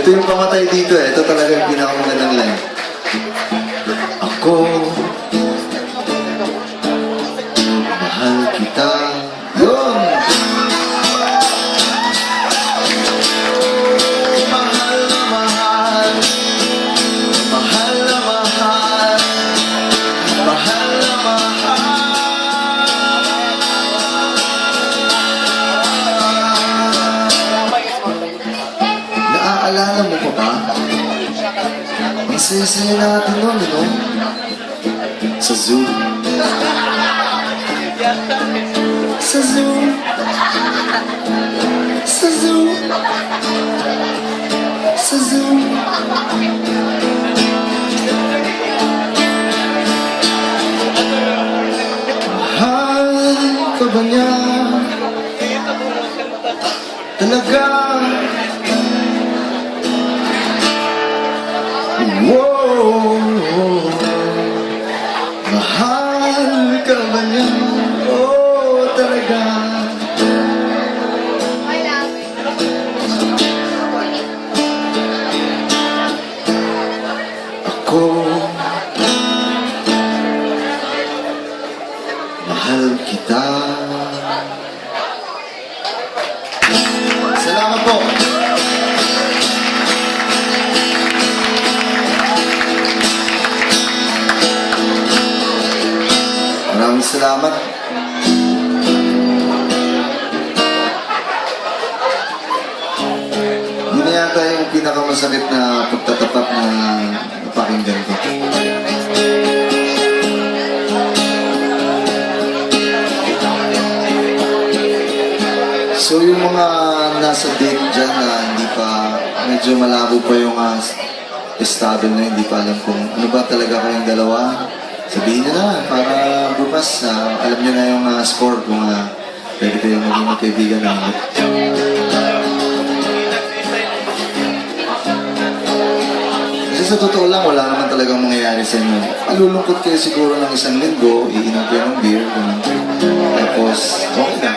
Ito yung pamatay dito eh. Ito talaga yung pinakamagandang line. Ako, mahal kita. Yun! Mahal na mahal. Mahal na mahal. Mahal na mahal. Naaalala mo pa ba? Ang saya-saya natin nun, no? Sa zoo. Sa zoo. Sa zoo. Sa zoo. Mahal ka ba niya? Talaga? Wow! Mahal ka ba niya? Oh, talaga. Ako, mahal kita. Salamat po. Maraming salamat. Yun na yata yung pinakamasakit na pagtatapat na napakinggan ko. So yung mga nasa date dyan na hindi pa, medyo malabo pa yung estado na hindi pa alam kung ano ba talaga kayong dalawa. Sabihin nyo na para bukas alam nyo na yung score kung pwede kayong maging magkaibigan na hindi. Kasi sa totoo lang, wala naman talagang mangyayari sa inyo. Malulungkot kayo siguro ng isang linggo, iinom kayo ng beer, ganun. Tapos, okay na.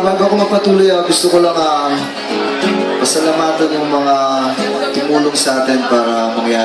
Bago ako magpatuloy, gusto ko lang pasalamatan yung mga tumulong sa atin para mangyari.